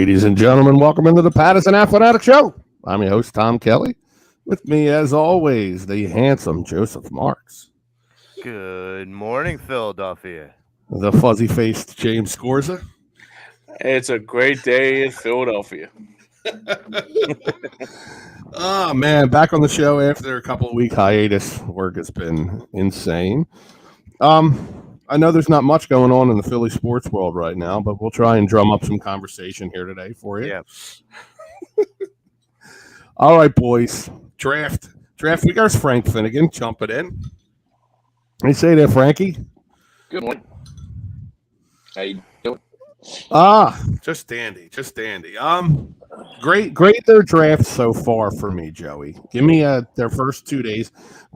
Ladies and gentlemen, welcome into the Pattison Ave Phanatics show. I'm your host, Tom Kelly. With me, as always, the handsome Joseph Marks. Good morning, Philadelphia. The fuzzy-faced James Scorza. It's a great day in Philadelphia. Oh, man, back on the show after a couple of week hiatus. Work has been insane. I know there's not much going on in the Philly sports world right now, but we'll try and drum up some conversation here today for you. Yeah. All right, boys. Draft week. There's Frank Finnegan jumping in. Hey, say there, Frankie. Good morning. How you doing? Just dandy. Great their draft so far for me, Joey. Give me their first 2 days.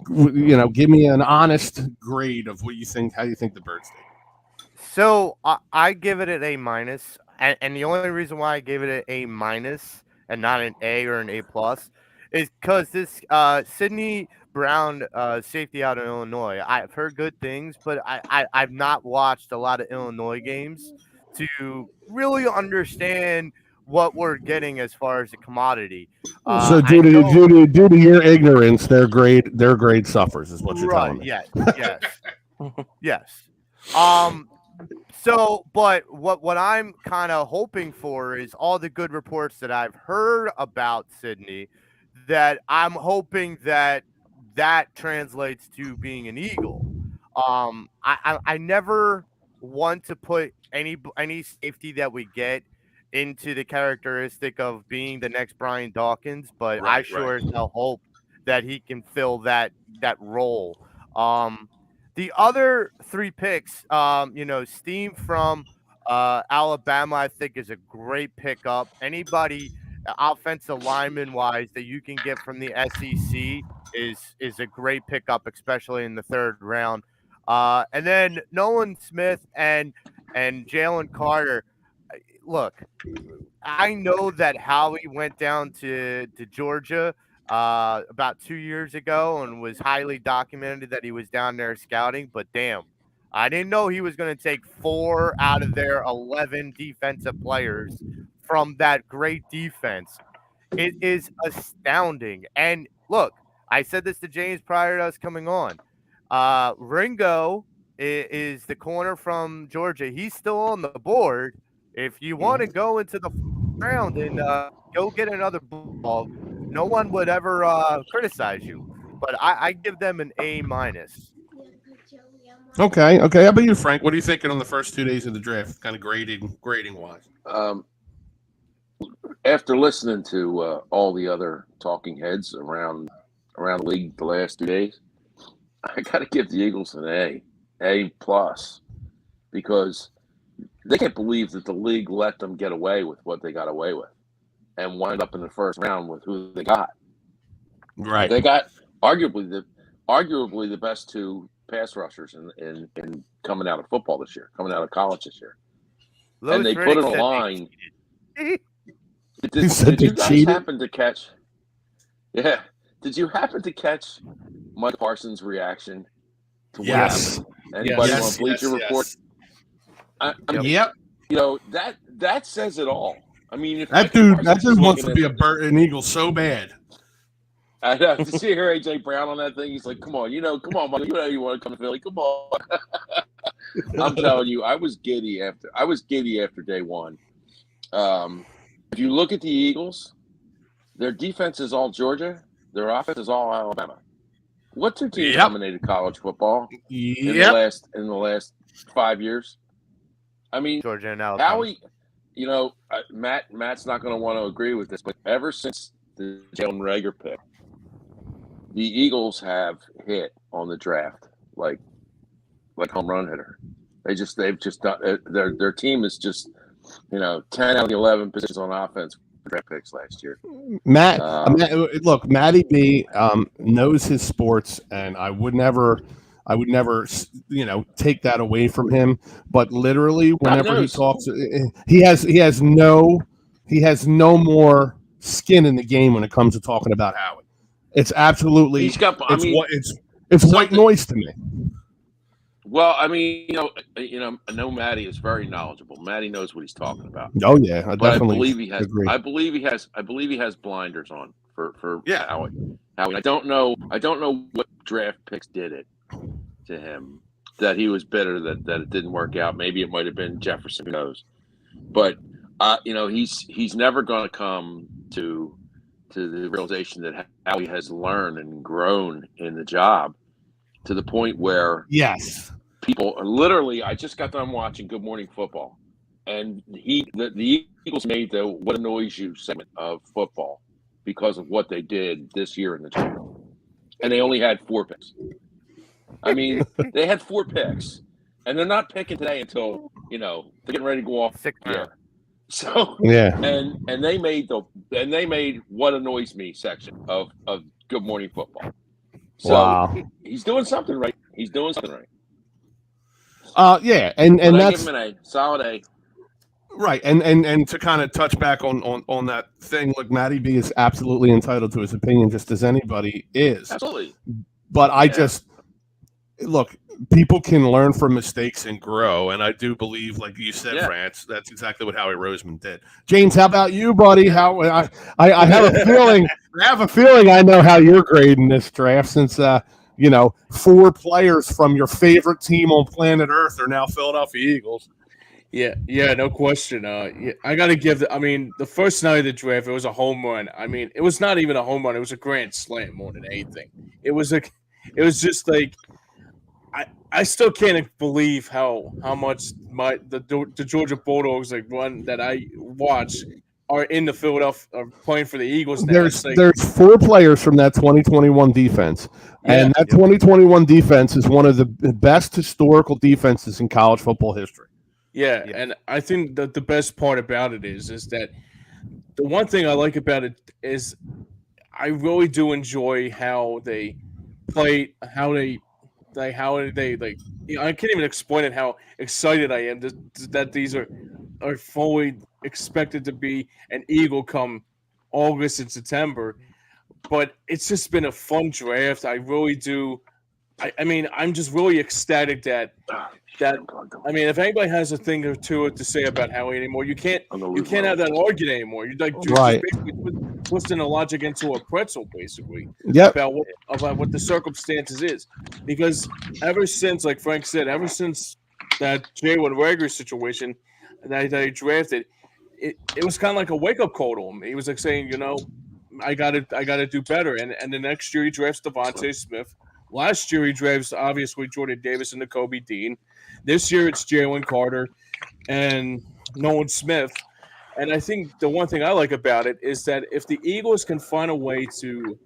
Give me an honest grade of what you think, how you think the Birds did. So I give it an A-, and the only reason why I gave it an A- and not an A or an A+ is because this Sidney Brown safety out of Illinois. I've heard good things, but I've not watched a lot of Illinois games to really understand what we're getting as far as the commodity. So due to your ignorance, their grade suffers, is what you're telling me. Yes. So, but what I'm kind of hoping for is all the good reports that I've heard about Sidney, that I'm hoping that translates to being an Eagle. I never want to put any safety that we get into the characteristic of being the next Brian Dawkins, but I sure as hell hope that he can fill that role. The other three picks, Steam from Alabama, I think is a great pickup. Anybody offensive lineman wise that you can get from the SEC is a great pickup, especially in the third round. And then Nolan Smith and Jalen Carter. Look, I know that Howie went down to Georgia about 2 years ago and was highly documented that he was down there scouting, but damn, I didn't know he was going to take 4 out of their 11 defensive players from that great defense. It is astounding. And look, I said this to James prior to us coming on. Ringo is the corner from Georgia. He's still on the board. If you want to go into the round and go get another ball, no one would ever criticize you. But I give them an A-. Okay. How about you, Frank? What are you thinking on the first 2 days of the draft, kind of grading wise? After listening to all the other talking heads around the league the last 2 days, I got to give the Eagles an A+, because they can't believe that the league let them get away with what they got away with and wind up in the first round with who they got. Right. They got arguably the best 2 pass rushers in coming out of football this year, coming out of college this year. Louis and they Riddick put in a said line. Did you guys happen to catch? Yeah. Did you happen to catch Mike Parsons' reaction to what happened? Anybody on Bleacher Report? Yep. That says it all. I mean, if that dude wants to be an Eagle so bad. I know. Did you hear AJ Brown on that thing? He's like, "Come on, Mike, you want to come to Philly? Come on." I'm telling you, I was giddy after day one. If you look at the Eagles, their defense is all Georgia. Their offense is all Alabama. What 2 teams dominated college football in the last 5 years? I mean, Georgia and Alabama. Howie, Matt's not going to want to agree with this, but ever since the Jalen Reagor pick, the Eagles have hit on the draft like home run hitter. They've just done their team is just 10 out of the 11 positions on offense for draft picks last year. Look, Matty B knows his sports, and I would never take that away from him. But literally, whenever he talks, he has no more skin in the game when it comes to talking about Howie. It's absolutely it's white noise to me. Well, I mean, I know Matty is very knowledgeable. Matty knows what he's talking about. Oh yeah, I But definitely agree. I believe he has blinders on for Yeah. Howie. I don't know what draft picks did it to him that he was bitter that it didn't work out. Maybe it might have been Jefferson, who knows. But he's never going to come to the realization that Howie has learned and grown in the job to the point where Yes. people are literally. I just got done watching Good Morning Football, and the Eagles made the "What Annoys You" segment of football because of what they did this year in the draft, and they only had 4 picks. I mean, they had 4 picks, and they're not picking today until they're getting ready to go off 6th round. So Yeah. and they made "What Annoys Me" section of Good Morning Football. So Wow. he's doing something right. He's doing something right. Yeah, and But I that's give him an A, solid A. right. And to kind of touch back on that thing, look, Matty B is absolutely entitled to his opinion, just as anybody is. Absolutely. But I just look, people can learn from mistakes and grow, and I do believe, like you said, France, that's exactly what Howie Roseman did. James, how about you, buddy? How I have a feeling I know how you're grading this draft, since 4 players from your favorite team on planet Earth are now Philadelphia Eagles. Yeah, no question. I got to give the first night of the draft, it was a home run. I mean, it was not even a home run; it was a grand slam more than anything. It was just like, I still can't believe how much the Georgia Bulldogs, like, one that I watch, are in the Philadelphia, are playing for the Eagles now. There's 4 players from that 2021 defense, and that 2021 defense is one of the best historical defenses in college football history. Yeah, and I think that the best part about it is that the one thing I like about it is I really do enjoy how they play, how they like I can't even explain it, how excited I am that these are fully expected to be an Eagle come August and September. But it's just been a fun draft. I really do. I mean, I'm just really ecstatic that if anybody has a thing or two to say about Howie anymore, you can't have that argument anymore. You're like basically twisting the logic into a pretzel, basically. Yep. About what the circumstances is, because ever since, like Frank said, ever since that Jalen Reagor situation that he drafted, it was kind of like a wake up call to him. He was like saying, I gotta do better. And the next year he drafts Devontae Smith. Last year he drafts obviously Jordan Davis and Nakobe Dean. This year it's Jalen Carter and Nolan Smith. And I think the one thing I like about it is that if the Eagles can find a way to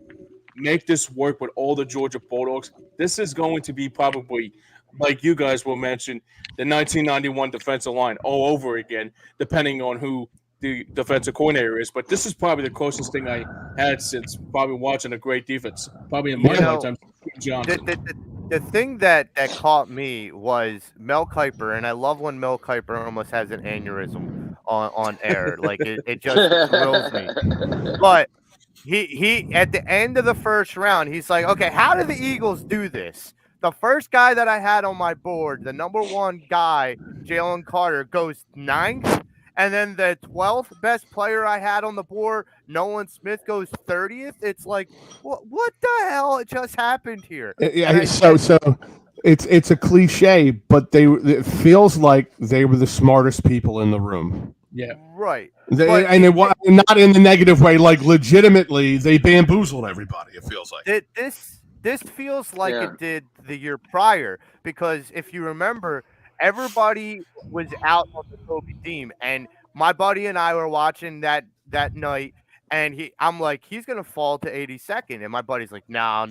make this work with all the Georgia Bulldogs, this is going to be probably, like you guys will mention, the 1991 defensive line all over again, depending on who the defensive coordinator is. But this is probably the closest thing I had since probably watching a great defense, probably in my lifetime. The thing that caught me was Mel Kiper, and I love when Mel Kiper almost has an aneurysm on air. Like, it just thrills me. But he at the end of the first round, he's like, okay, how do the Eagles do this? The first guy that I had on my board, the number 1 guy, Jalen Carter, goes 9th. And then the 12th best player I had on the board, Nolan Smith, goes 30th. It's like, what the hell just happened here? Yeah, so it's a cliche, but it feels like they were the smartest people in the room. Yeah, right. It was not in the negative way. Like, legitimately, they bamboozled everybody. It feels like this feels like it did the year prior, because if you remember, everybody was out on the Kobe team, and my buddy and I were watching that night, and I'm like, he's gonna fall to 82nd, and my buddy's like, no,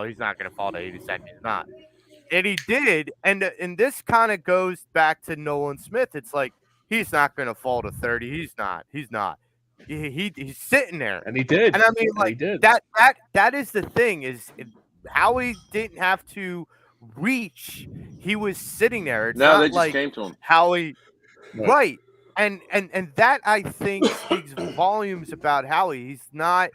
he's not gonna fall to 82nd, he's not, and he did, and this kind of goes back to Nolan Smith. It's like, he's not gonna fall to 30, he's not, he's sitting there, and he did, and I mean, like, that is the thing, is Howie didn't have to reach, he was sitting there. It's not they just like came to him. Howie, right? And that, I think, speaks volumes about Howie. He's not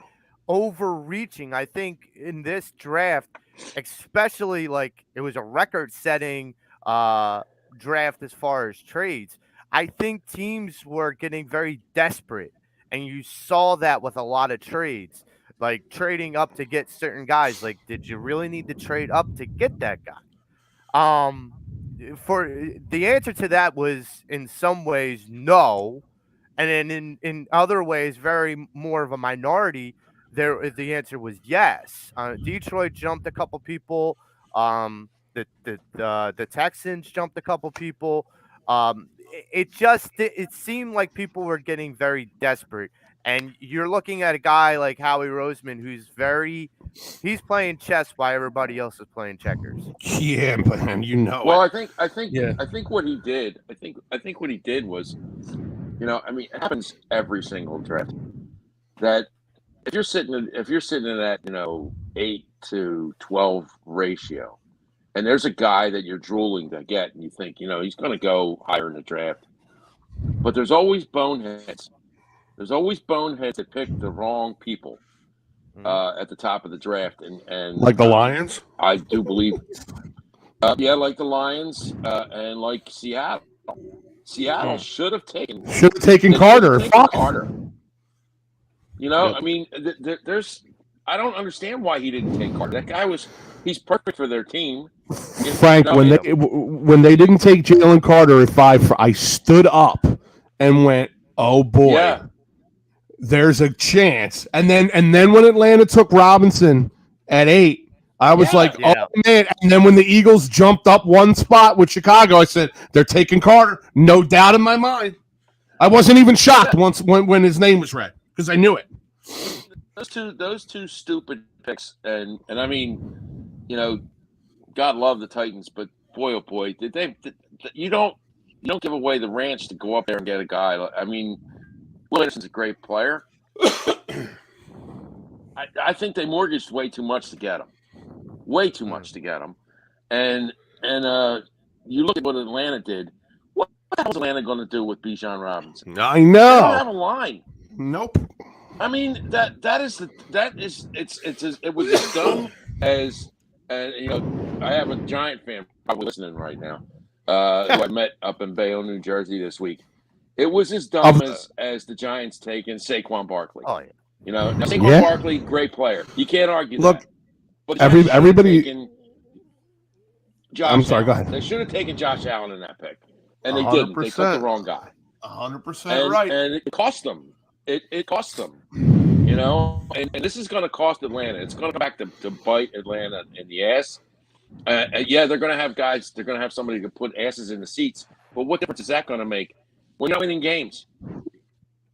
overreaching. I think in this draft, especially, like, it was a record-setting draft as far as trades. I think teams were getting very desperate, and you saw that with a lot of trades, like trading up to get certain guys. Like, did you really need to trade up to get that guy? Um, for the answer to that was in some ways no, and then in other ways, very more of a minority. The answer was yes. Detroit jumped a couple people. The Texans jumped a couple people. It seemed like people were getting very desperate, and you're looking at a guy like Howie Roseman he's playing chess while everybody else is playing checkers. Yeah, man, you know Well, it. I think what he did. I think what he did was, I mean, it happens every single draft. That if you're sitting in that 8-12 ratio, and there's a guy that you're drooling to get, and you think he's going to go higher in the draft, but there's always boneheads. There's always boneheads that pick the wrong people at the top of the draft, and Like the Lions? I do believe, like the Lions and like Seattle. Seattle should have taken Carter. Fuck. Carter. I mean, there's. I don't understand why he didn't take Carter. That guy he's perfect for their team. Frank, when they didn't take Jalen Carter at 5, I stood up and went, "Oh boy, Yeah. There's a chance." And then when Atlanta took Robinson at 8, I was like, "Oh man!" And then when the Eagles jumped up one spot with Chicago, I said, "They're taking Carter." No doubt in my mind. I wasn't even shocked when his name was read because I knew it. Those two stupid picks, and I mean, God love the Titans, but boy oh boy, you don't give away the ranch to go up there and get a guy. I mean, Will Anderson's a great player. I think they mortgaged way too much to get him. Way too much to get him. And you look at what Atlanta did. What the hell is Atlanta going to do with Bijan Robinson? I know. They don't have a line. Nope. I mean it was as dumb as, and I have a Giant fan probably listening right now who I met up in Bayonne, New Jersey this week. It was as dumb as the Giants taking Saquon Barkley. Oh yeah. Saquon Barkley, great player. You can't argue that. But everybody. Josh I'm sorry. Allen. Go ahead. They should have taken Josh Allen in that pick, and they didn't. They took the wrong guy. 100% right. And it cost them. It cost them. And this is going to cost Atlanta. It's going to come back to bite Atlanta in the ass. They're going to have guys. They're going to have somebody to put asses in the seats. But what difference is that going to make? We're not winning games.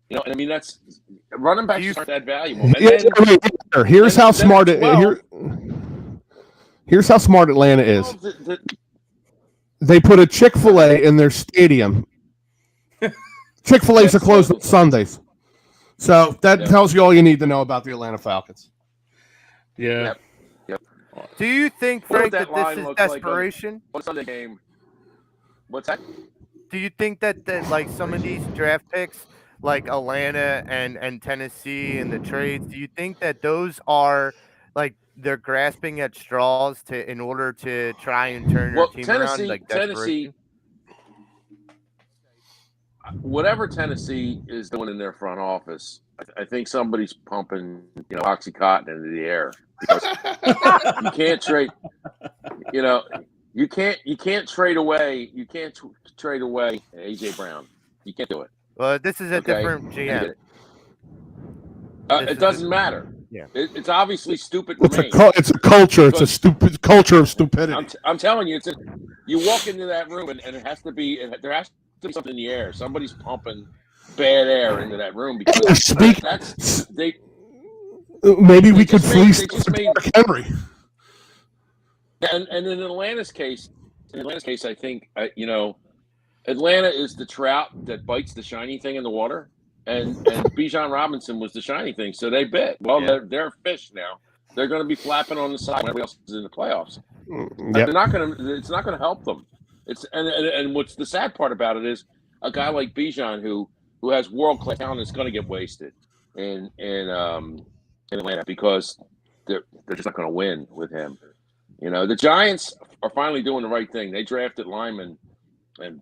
And I mean, that's running backs aren't that valuable. And here's how smart here's how smart Atlanta is. They put a Chick-fil-A in their stadium. Chick-fil-A's are closed on Sundays. So that tells you all you need to know about the Atlanta Falcons. Yeah. Yep. Do you think, Frank, that this is desperation? Like on Sunday game. What's that? Do you think that like some of these draft picks, like Atlanta and Tennessee and the trades, do you think that those are like they're grasping at straws in order to try and turn their team around? Like Tennessee, whatever Tennessee is doing in their front office, I think somebody's pumping OxyContin into the air because you can't trade. You can't trade away. You can't trade away AJ Brown. You can't do it. Well, this is a different GM. It doesn't matter. Yeah, it's obviously stupid. It's a culture. It's a stupid culture of stupidity. I'm telling you, you walk into that room and it has to be. There has to be something in the air. Somebody's pumping bad air into that room because maybe we could fleece Mark Henry. And in Atlanta's case, I think Atlanta is the trout that bites the shiny thing in the water, and Bijan Robinson was the shiny thing, so they bit. Well, they're fish now. They're going to be flapping on the side when everybody else is in the playoffs. They're not going to. It's not going to help them. And what's the sad part about it is a guy like Bijan who has world class talent is going to get wasted in Atlanta because they're just not going to win with him. The Giants are finally doing the right thing. They drafted Lyman, and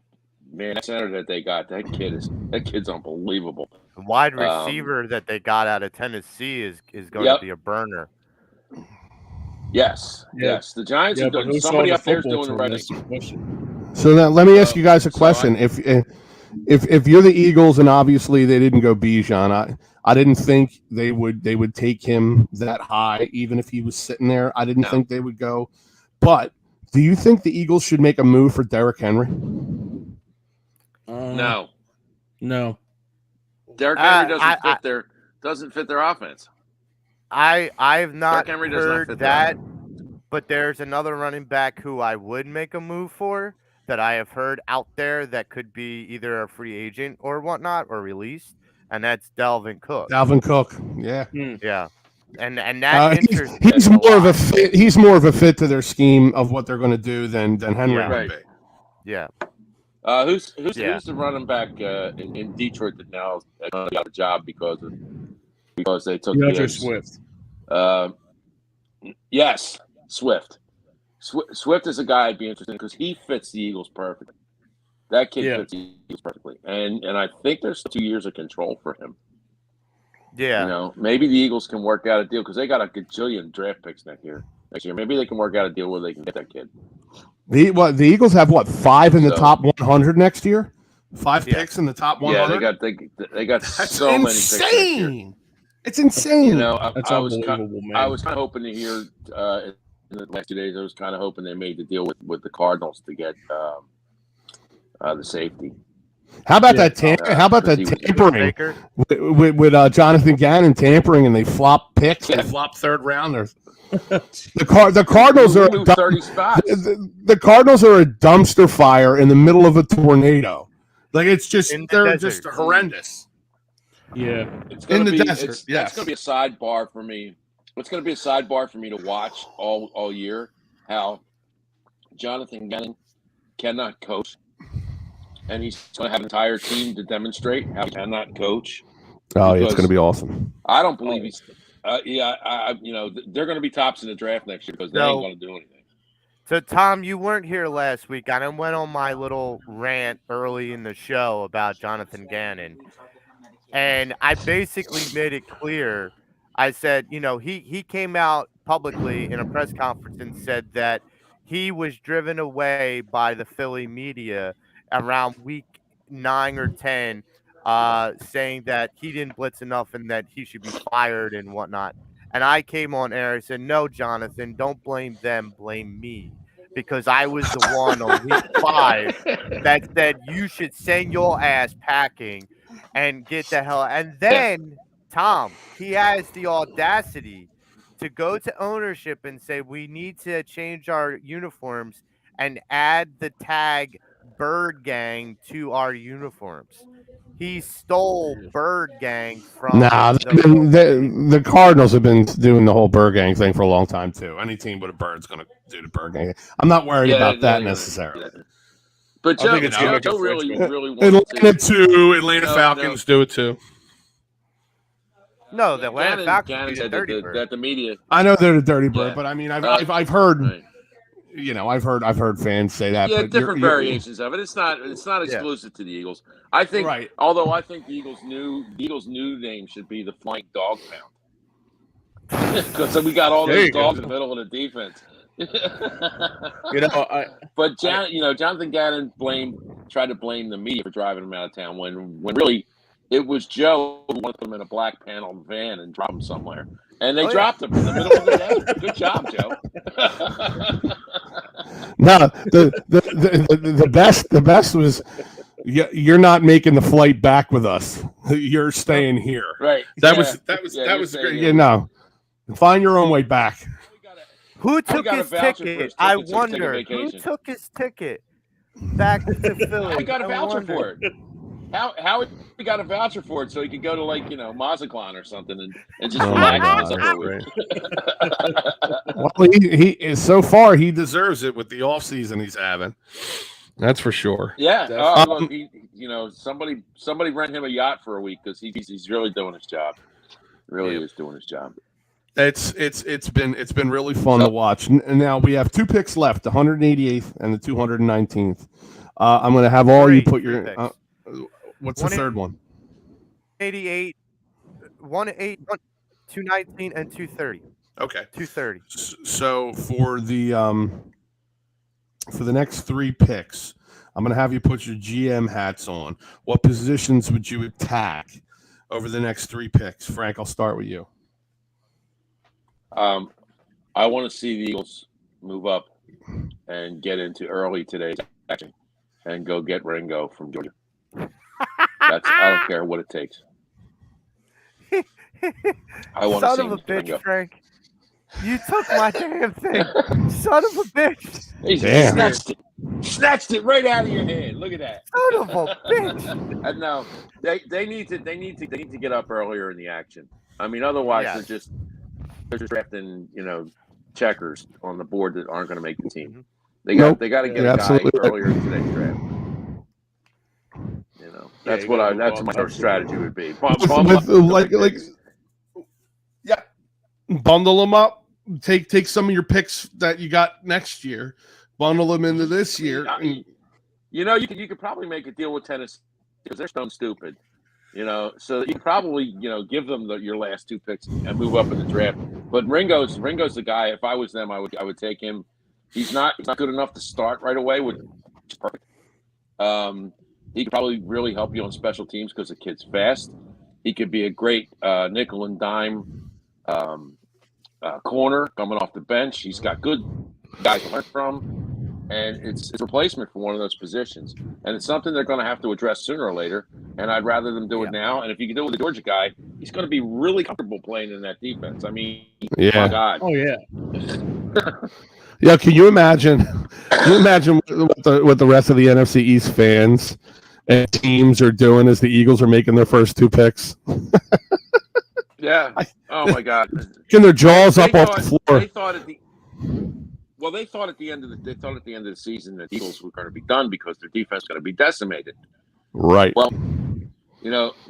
man, that center that they got, that kid's unbelievable. The wide receiver that they got out of Tennessee is going to be a burner. Yes. The Giants are doing. Somebody up there is doing the right thing. So then, let me ask you guys a question. If you're the Eagles, and obviously they didn't go Bijan, I didn't think they would take him that high, even if he was sitting there. I didn't think they would go. But do you think the Eagles should make a move for Derrick Henry? No. Derrick Henry doesn't fit their offense. I've not heard that, but there's another running back who I would make a move for that I have heard out there that could be either a free agent or whatnot or released, and that's Dalvin Cook. Yeah. Yeah. And that interests he's more of a fit. He's more of a fit to their scheme of what they're going to do than Henry would be. Yeah. Who's the running back in Detroit that now got a job because they took Swift. Yes, Swift. Swift is a guy I'd be interested in because he fits the Eagles perfectly. That kid fits the Eagles perfectly, and I think there's 2 years of control for him. Yeah, maybe the Eagles can work out a deal because they got a gajillion draft picks next year. Maybe they can work out a deal where they can get that kid. The Eagles have 5 in the top 100 next year? 5 picks in the top 100? Yeah, they got so many picks next year. It's insane. That's unbelievable, man. I was kind of hoping to hear in the last 2 days. I was kind of hoping they made the deal with the Cardinals to get the safety. How about that tampering with Jonathan Gannon tampering, and they flop picks? They flop third rounders. The Cardinals are 30 spots. The Cardinals are a dumpster fire in the middle of a tornado. Like it's just they're just horrendous. Yeah, it's in the desert. Yes, it's going to be a sidebar for me. It's going to be a sidebar for me to watch all year. How Jonathan Gannon cannot coach, and he's going to have an entire team to demonstrate how he cannot coach. Oh, yeah, it's going to be awesome. I don't believe he's. They're going to be tops in the draft next year because they ain't going to do anything. So, Tom, you weren't here last week. I went on my little rant early in the show about Jonathan Gannon. And I basically made it clear. I said, he came out publicly in a press conference and said that he was driven away by the Philly media around week 9 or 10, saying that he didn't blitz enough and that he should be fired and whatnot. And I came on air and said, no, Jonathan, don't blame them, blame me. Because I was the one on week 5 that said you should send your ass packing and get the hell. And then, Tom, he has the audacity to go to ownership and say we need to change our uniforms and add the tag Bird Gang to our uniforms. He stole Bird Gang from. The Cardinals have been doing the whole Bird Gang thing for a long time too. Any team with a bird's going to do the Bird Gang. I'm not worried about that necessarily. But Joe really Atlanta too. Atlanta Falcons do it too. No, the Atlanta Falcons said that the media. I know they're the dirty bird, but I mean, I've heard. Right. I've heard fans say that. Yeah, but different variations of it. It's not exclusive to the Eagles. I think, although I think the Eagles' new name should be the Flying Dog Pound, because we got all those dogs in the middle of the defense. But Jonathan Gannon tried to blame the media for driving him out of town when really it was Joe who wanted them in a black panel van and drop him somewhere. And they dropped him in the middle of the day. Good job, Joe. No, the best was you're not making the flight back with us. You're staying here. Right. That was great. Find your own way back. Who took his ticket? I wonder. Who took his ticket back to Philly? I got a voucher for it. How he got a voucher for it so he could go to Mazatlan or something and just relax for a week. Well, he so far he deserves it with the off season he's having. That's for sure. Yeah. Somebody rent him a yacht for a week because he's really doing his job. Really is doing his job. It's been really fun to watch. And now we have 2 picks left, the 188th and the 219th. I'm going to have all you put your. What's the third one? 88, 219, and 230. Okay, 230. So for the next 3 picks, I'm going to have you put your GM hats on. What positions would you attack over the next 3 picks? Frank, I'll start with you. I want to see the Eagles move up and get into early today's action and go get Ringo from Georgia. I don't care what it takes. I want to see Son of a bitch, Ringo. Frank. You took my damn thing. Son of a bitch. He snatched it right out of your hand. Look at that. Son of a bitch. And no, they need to get up earlier in the action. I mean, otherwise they're just drafting, checkers on the board that aren't going to make the team. They got to get a guy earlier in today's draft. That's what my strategy would be. Bundle them up. Take some of your picks that you got next year, bundle them into this year. You could probably make a deal with Tennessee because they're stone stupid. So you could probably give them your last 2 picks and move up in the draft. But Ringo's the guy. If I was them, I would take him. He's not good enough to start right away, which is perfect. He could probably really help you on special teams because the kid's fast. He could be a great nickel and dime corner coming off the bench. He's got good guys to learn from, and it's a replacement for one of those positions. And it's something they're going to have to address sooner or later. And I'd rather them do it now. And if you can do it with the Georgia guy, he's going to be really comfortable playing in that defense. I mean, my God. Oh yeah. Yeah, can you imagine? What the rest of the NFC East fans and teams are doing as the Eagles are making their first 2 picks? Yeah. Oh my God. Getting their jaws up off the floor. They thought at the end of the season that the Eagles were going to be done because their defense was going to be decimated. Right. Well,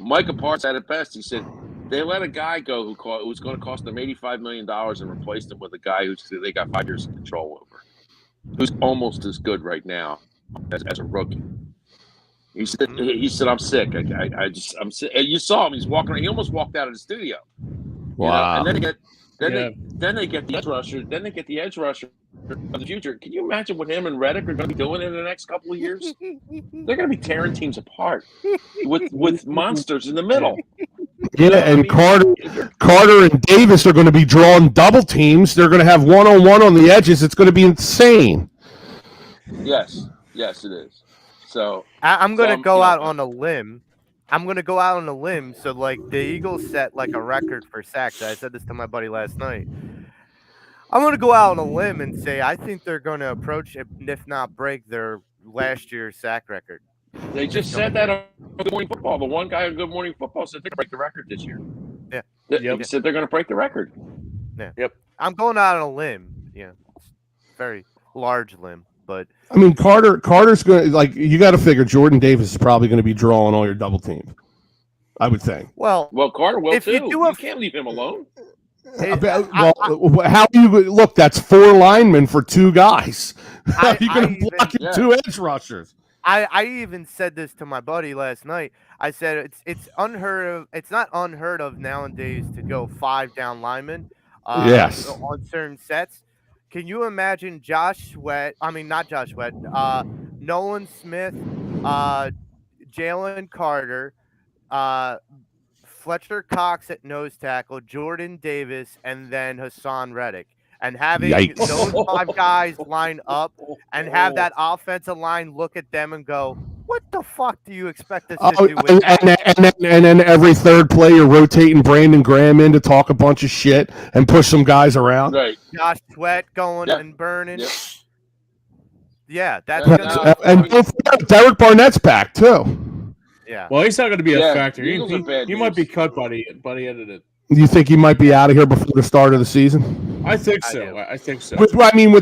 Micah Parks said it best. He said they let a guy go who was going to cost them $85 million and replaced him with a guy who they got 5 years of control over, who's almost as good right now as a rookie. He said, I'm sick. I'm sick. You saw him. He's walking around. He almost walked out of the studio. Wow. And then they get the edge rusher. Then they get the edge rusher of the future. Can you imagine what him and Reddick are going to be doing in the next couple of years? They're going to be tearing teams apart with monsters in the middle. Yeah, and Carter and Davis are going to be drawing double teams. They're going to have one-on-one on the edges. It's going to be insane. Yes, it is. So I'm going to go out on a limb. So like the Eagles set like a record for sacks. I said this to my buddy last night. I'm going to go out on a limb and say I think they're going to approach, if not break, their last year's sack record. They just said that on Good Morning Football. The one guy on Good Morning Football said they're going to break the record this year. Yeah. He said they're going to break the record. Yeah. Yep. I'm going out on a limb. Yeah. Very large limb. But I mean, Carter's going to, you got to figure Jordan Davis is probably going to be drawing all your double teams. I would think. Well, Carter will if too. You can't leave him alone. How do you look? That's 4 linemen for 2 guys. How are you going to block 2 edge rushers? I even said this to my buddy last night. I said it's unheard of. It's not unheard of nowadays to go 5 down linemen. Yes. On certain sets. Can you imagine Nolan Smith, Jalen Carter, Fletcher Cox at nose tackle, Jordan Davis, and then Hassan Reddick, and having those 5 guys line up and have that offensive line look at them and go, what the fuck do you expect us to do with that? And then every third play you're rotating Brandon Graham in to talk a bunch of shit and push some guys around. Right. Josh Sweat going and burning. Yep. Yeah, that's and don't forget, Derek Barnett's back too. Yeah. Well, he's not going to be a factor. He might be cut by the end of it. You think he might be out of here before the start of the season? I think so. I think so. With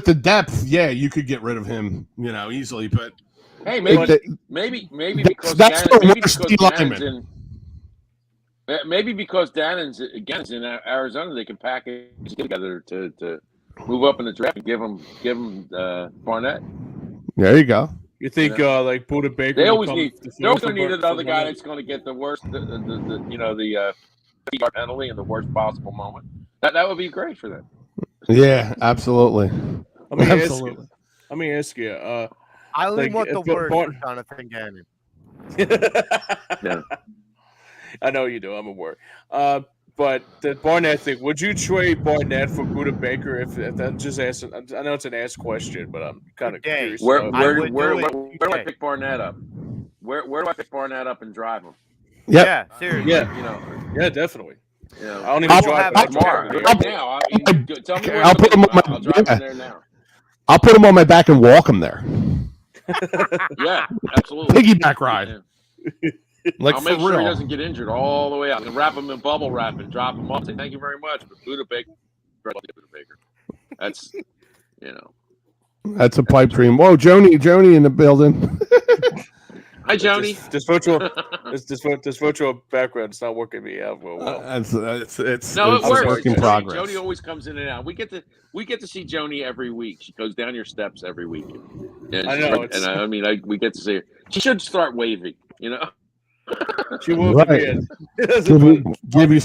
the depth, yeah, you could get rid of him, easily. But hey, maybe because that's Gannon's Maybe because Dannon's in Arizona, they can package together to move up in the draft and give him Barnett. There you go. You think like Buda Baker? They always need another guy that's going to get the worst, the 50-yard penalty in the worst possible moment. That would be great for them. Yeah, absolutely. Let me ask you. I only want the worst for Jonathan Gannon. Yeah. I know you do. I'm aware. But the Barnett thing, would you trade Barnett for Buda Baker? If that just asked, I know it's an asked question, but I'm kind of curious. Where do I pick Barnett up? Where do I pick Barnett up and drive him? Yep. Yeah, seriously. Yeah, definully. You know, I don't even drive tomorrow. Now, tell me where I'll put him on I'll drive him there now. I'll put him on my back and walk him there. Yeah, absolutely. Piggyback ride. Yeah. Like, I'll make sure he doesn't get injured all the way out. And wrap him in bubble wrap and drop him off. Say thank you very much, but Buda Baker. That's That's a pipe dream. Whoa, Joni in the building. Hi, Joni. This virtual background is not working me out well. It's it works. Work in progress. Joni always comes in and out. We get to see Joni every week. She goes down your steps every week. And I know. We get to see her. She should start waving. She will right. Give you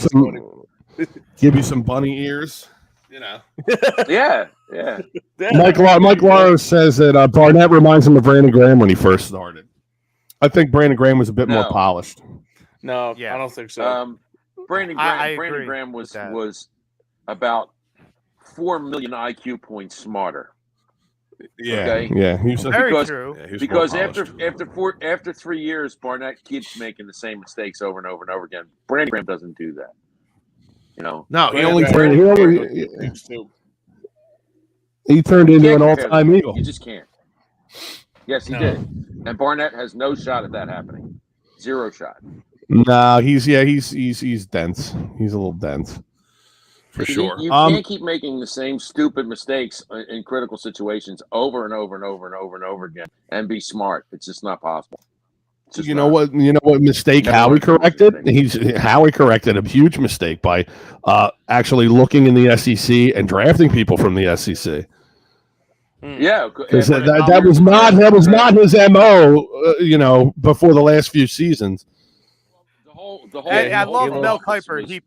some bunny ears. Yeah. Mike Lawrence says that Barnett reminds him of Brandon Graham when he first started. I think Brandon Graham was a bit more polished. No, yeah. I don't think so. Brandon Graham was about 4 million IQ points smarter. Yeah, okay? Yeah. Very true. Yeah, because after 3 years, Barnett keeps making the same mistakes over and over and over again. Brandon Graham doesn't do that. No, he turned into an all-time Eagle. You just can't. Yes, he did. And Barnett has no shot at that happening. Zero shot. No, he's dense. He's a little dense. For sure. You can't keep making the same stupid mistakes in critical situations over and over and over and over and over again and be smart. It's just not possible. You know what mistake Howie corrected? Howie corrected a huge mistake by actually looking in the SEC and drafting people from the SEC. Yeah, because that was not his MO. Before the last few seasons. I love Mel Kiper.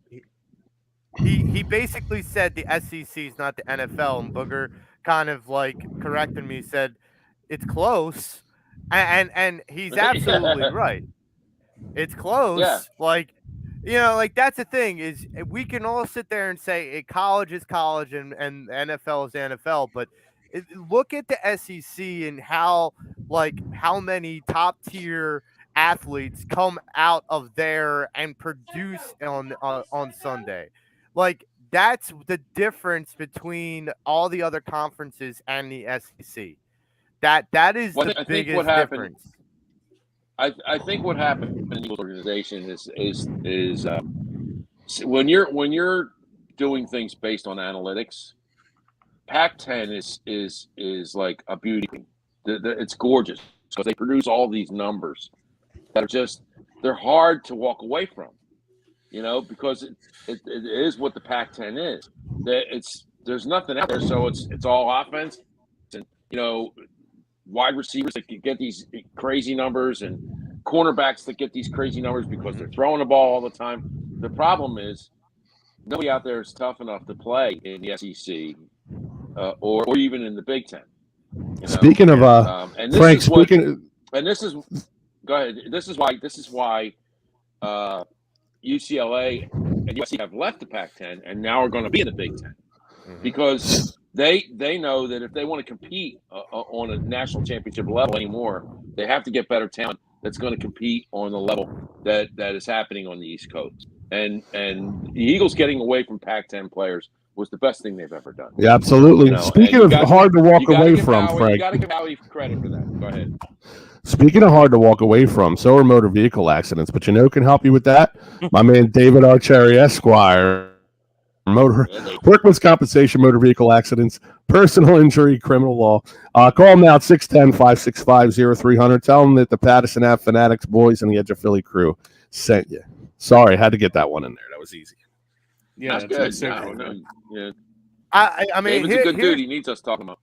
He basically said the SEC is not the NFL, and Booger kind of corrected me. Said it's close, and he's absolutely right. It's close. Yeah. That's the thing is we can all sit there and say college is college and NFL is NFL, but look at the SEC and how many top tier athletes come out of there and produce on Sunday. That's the difference between all the other conferences and the SEC. That is the biggest difference. I think what happened in the Eagles organization is when you're doing things based on analytics, Pac-10 is like a beauty. It's gorgeous because they produce all these numbers that are they're hard to walk away from. Because it is what the Pac-10 is. There's nothing out there, so it's all offense, and wide receivers that get these crazy numbers, and cornerbacks that get these crazy numbers because they're throwing the ball all the time. The problem is nobody out there is tough enough to play in the SEC or even in the Big Ten. Speaking of and this Frank, go ahead. This is why. UCLA and USC have left the Pac-10 and now are going to be in the Big Ten because they know that if they want to compete on a national championship level anymore, they have to get better talent that's going to compete on the level that is happening on the East Coast. And the Eagles getting away from Pac-10 players was the best thing they've ever done. Yeah, absolutely. Speaking of hard to walk away from, Frank, you got to give Howie credit for that. Go ahead. Speaking of hard to walk away from, so are motor vehicle accidents. But who can help you with that? My man David Archeri Esquire. Workman's compensation, motor vehicle accidents, personal injury, criminal law. Call him now at 610-565-0300. Tell him that the Pattison Ave Phanatics boys and the Edge of Philly crew sent you. Sorry, had to get that one in there. That was easy. Yeah, That's it's good. like No, yeah. I mean, David's a good dude. He needs us talking about.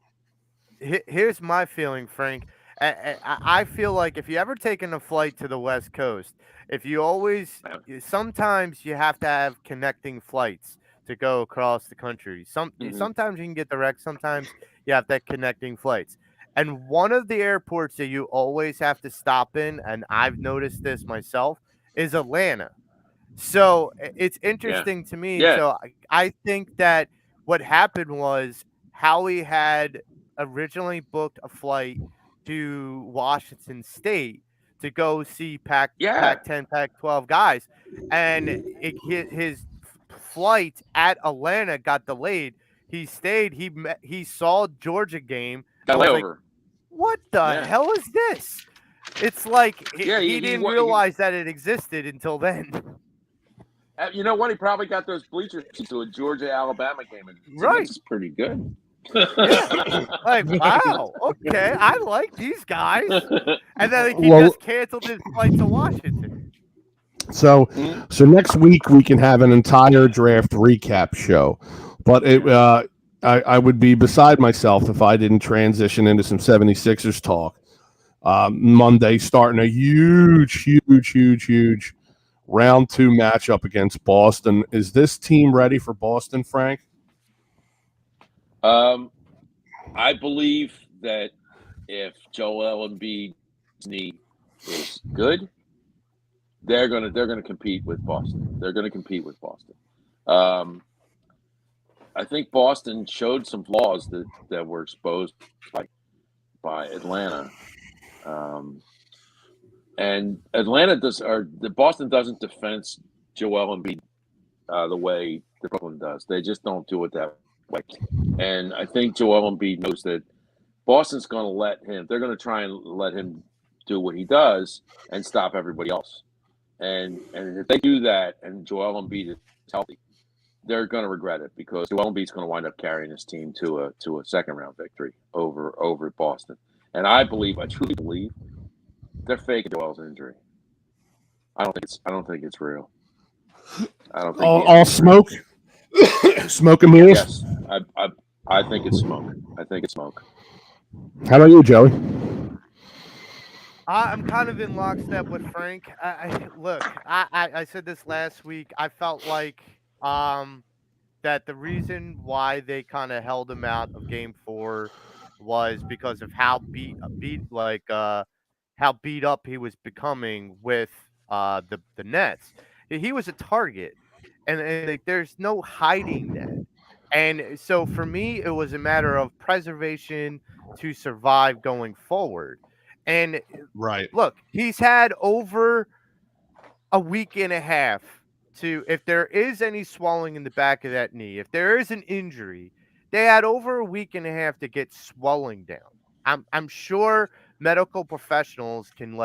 here's my feeling, Frank. I feel like if you ever taken a flight to the West Coast, if you always, sometimes you have to have connecting flights to go across the country. Sometimes you can get direct, sometimes you have that connecting flights. And one of the airports that you always have to stop in, and I've noticed this myself, is Atlanta. So it's interesting to me. Yeah. So I think that what happened was Howie had originally booked a flight to Washington State to go see Pac 10, Pac 12 guys, and his flight at Atlanta got delayed. He stayed. He saw Georgia game. Got was layover. What the hell is this? It's like he didn't realize that it existed until then. You know what? He probably got those bleachers to a Georgia-Alabama game. Right. This is pretty good. Yeah. Like, wow, okay, I like these guys. And then he just canceled his flight to Washington. So next week we can have an entire draft recap show, but I would be beside myself if I didn't transition into some 76ers talk. Monday starting a huge round 2 matchup against Boston. Is this team ready for Boston, Frank? I believe that if Joel Embiid's knee is good, they're gonna compete with Boston. They're gonna compete with Boston. I think Boston showed some flaws that were exposed by Atlanta. And Boston doesn't defense Joel Embiid the way the Brooklyn does. They just don't do it that way. And I think Joel Embiid knows that Boston's going to let him. They're going to try and let him do what he does and stop everybody else. And if they do that, and Joel Embiid is healthy, they're going to regret it because Joel Embiid's going to wind up carrying his team to a second round victory over Boston. And I truly believe. They're faking Joel's injury. I don't think it's real. I don't think all smoke, smoke and mirrors. Yes, I think it's smoke. I think it's smoke. How about you, Joey? I'm kind of in lockstep with Frank. I said this last week. I felt like that the reason why they kind of held him out of Game 4 was because of how how beat up he was becoming with the Nets. He was a target, and like, there's no hiding that. And so for me, it was a matter of preservation to survive going forward. And look, he's had over a week and a half to, if there is any swelling in the back of that knee, if there is an injury, they had over a week and a half to get swelling down. I'm sure medical professionals can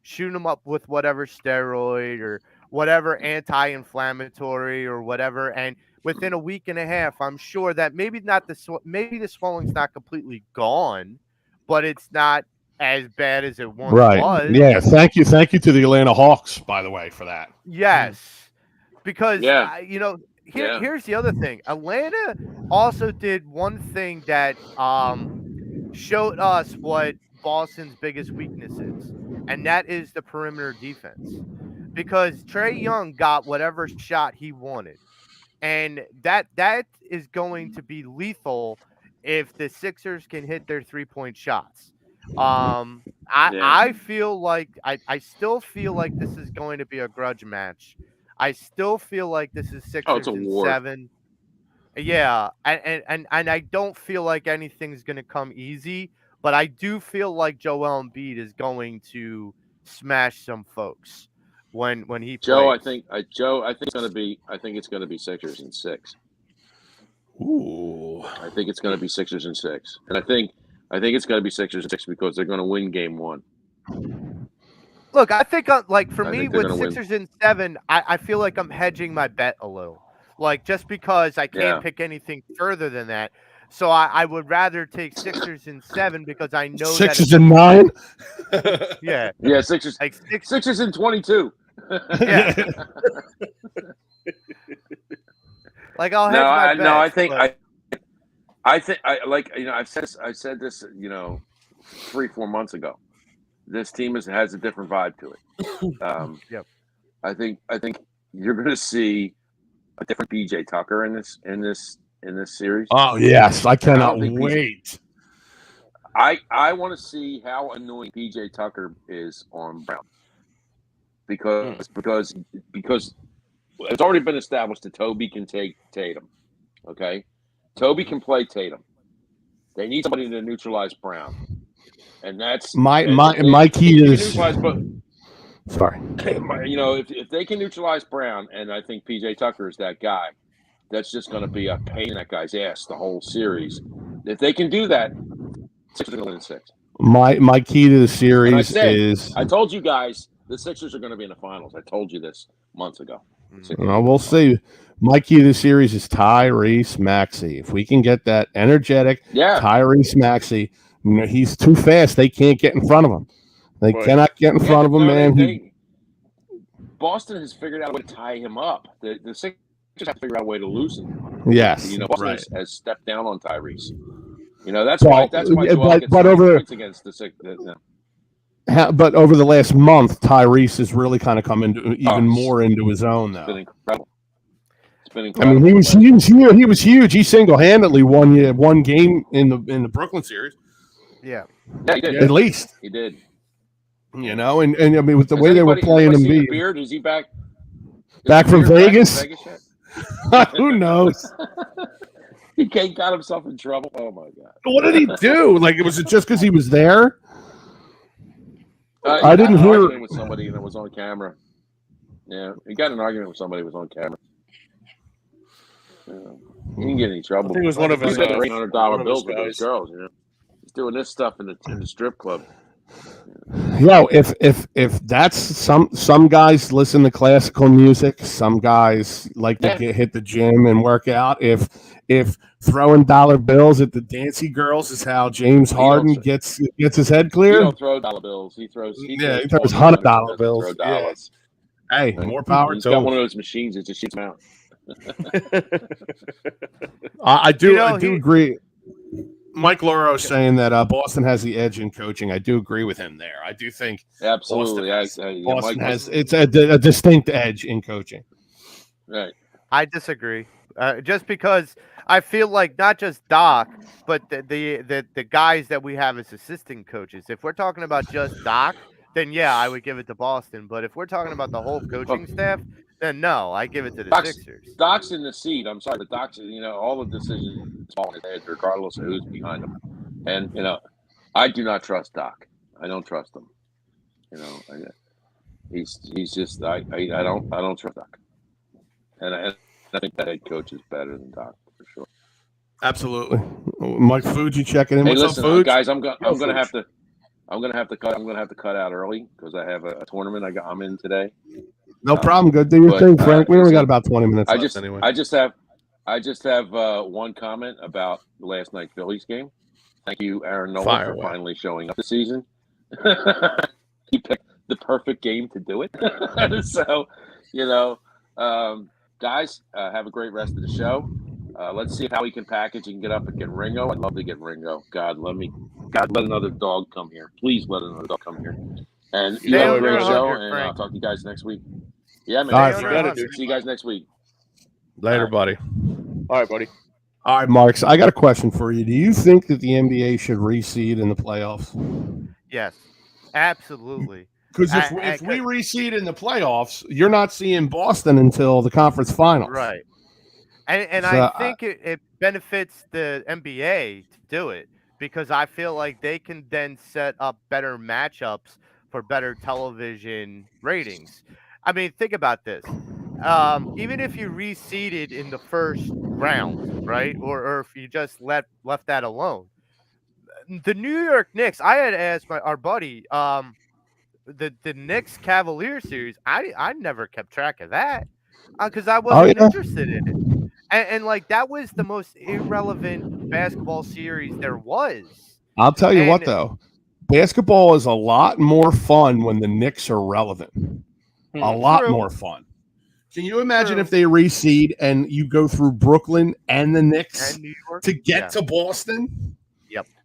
shoot him up with whatever steroid or whatever anti-inflammatory or whatever, and within a week and a half, I'm sure that maybe the swelling's not completely gone, but it's not as bad as it once was. Yeah, thank you to the Atlanta Hawks, by the way, for that. Yes, because here's the other thing. Atlanta also did one thing that showed us what Boston's biggest weakness is, and that is the perimeter defense. Because Trae Young got whatever shot he wanted, and that is going to be lethal if the Sixers can hit their 3-point shots. I feel like I still feel like this is going to be a grudge match. I still feel like this is Sixers in 7. Yeah, and I don't feel like anything's going to come easy, but I do feel like Joel Embiid is going to smash some folks when he plays. I think it's going to be Sixers in 6. Ooh. I think it's going to be Sixers in 6. And I think it's going to be Sixers in 6 because they're going to win Game 1. Look, I think for me with Sixers in 7, I feel like I'm hedging my bet a little. Just because I can't pick anything further than that. So I would rather take Sixers in 7 because I know Sixers in 9? Yeah. Yeah, Sixers. Sixers in 22. Yeah. Like I'll hedge my bets. I think but- I like I've said this 3-4 months ago. This team has a different vibe to it. Yep. I think you're going to see a different PJ Tucker in this series. Oh yes, I cannot think wait. I want to see how annoying PJ Tucker is on Brown because it's already been established that Toby can take Tatum. Okay, Toby can play Tatum. They need somebody to neutralize Brown, and that's My key is. Sorry. If they can neutralize Brown, and I think PJ Tucker is that guy, that's just going to be a pain in that guy's ass the whole series. If they can do that, Sixers are going to win 6. My key to the series is. I told you guys the Sixers are going to be in the finals. I told you this months ago. We'll see. My key to the series is Tyrese Maxey. If we can get that energetic Tyrese Maxey, he's too fast. They can't get in front of him. They cannot get in front of him, man. Boston has figured out a way to tie him up. The Sixers have to figure out a way to lose him. Yes, Boston has stepped down on Tyrese. That's why Joel gets points against the Sixers. But over the last month, Tyrese has really kind of come into even more into his own now. It's been incredible. I mean, he was huge. He single-handedly won one game in the Brooklyn series. Yeah, he did. At least he did. And I mean, with the way they were playing him, Beard, is he back? Back from Vegas? Who knows? He got himself in trouble. Oh my God! What did he do? Like, was it just because he was there? I didn't hear. Argument with somebody that was on camera. Yeah, he got an argument with somebody who was on camera. He didn't get any trouble. I think it was one of his $800 bills with those girls. He's doing this stuff in the strip club. If that's some guys listen to classical music, some guys like to hit the gym and work out. If throwing dollar bills at the Dancy girls is how James Harden gets his head clear. He don't throw dollar bills. He throws $100 bills. Yeah. Hey, more power to him. He's got one of those machines that just shoots them out. I do agree. Mike Loro saying that Boston has the edge in coaching. I do agree with him there. I do think absolutely Boston has it's a distinct edge in coaching. Right. I disagree. Just because I feel like not just Doc, but the guys that we have as assistant coaches. If we're talking about just Doc, then yeah, I would give it to Boston. But if we're talking about the whole coaching staff, then no, I give it to the Sixers. Doc's in the seat. I'm sorry, but Doc's, all the decisions fall in his head, regardless of who's behind him. And I do not trust Doc. I don't trust him. He's just I don't trust Doc. And I think that head coach is better than Doc for sure. Absolutely. Mike Fuji checking in. Hey, what's listen, up, Fuji? Guys, I'm gonna have to cut out early because I have a tournament I'm in today. No problem. Go do your thing, Frank. We only got about 20 minutes left anyway. I just have one comment about the last night Phillies game. Thank you, Aaron Nolan, for finally showing up this season. He picked the perfect game to do it. So, guys, have a great rest of the show. Let's see how we can package and get up and get Ringo. I'd love to get Ringo. God, let another dog come here. Please let another dog come here. And you have a great show, and I'll talk to you guys next week. Yeah, man. All right, see you guys next week. Later, buddy. All right, buddy. All right, Marks, I got a question for you. Do you think that the NBA should reseed in the playoffs? Yes, absolutely. Because if we reseed in the playoffs, you're not seeing Boston until the conference finals. Right. And I think it benefits the NBA to do it because I feel like they can then set up better matchups for better television ratings. I mean, think about this. Even if you reseeded in the first round, right, or if you just left that alone, the New York Knicks. I had asked our buddy, the Knicks Cavaliers series. I never kept track of that because I wasn't interested in it, and like that was the most irrelevant basketball series there was. I'll tell you what, though. Basketball is a lot more fun when the Knicks are relevant. A lot True. more fun. Can you imagine True. if they reseed and you go through Brooklyn and the Knicks And New York to get Yeah. to Boston?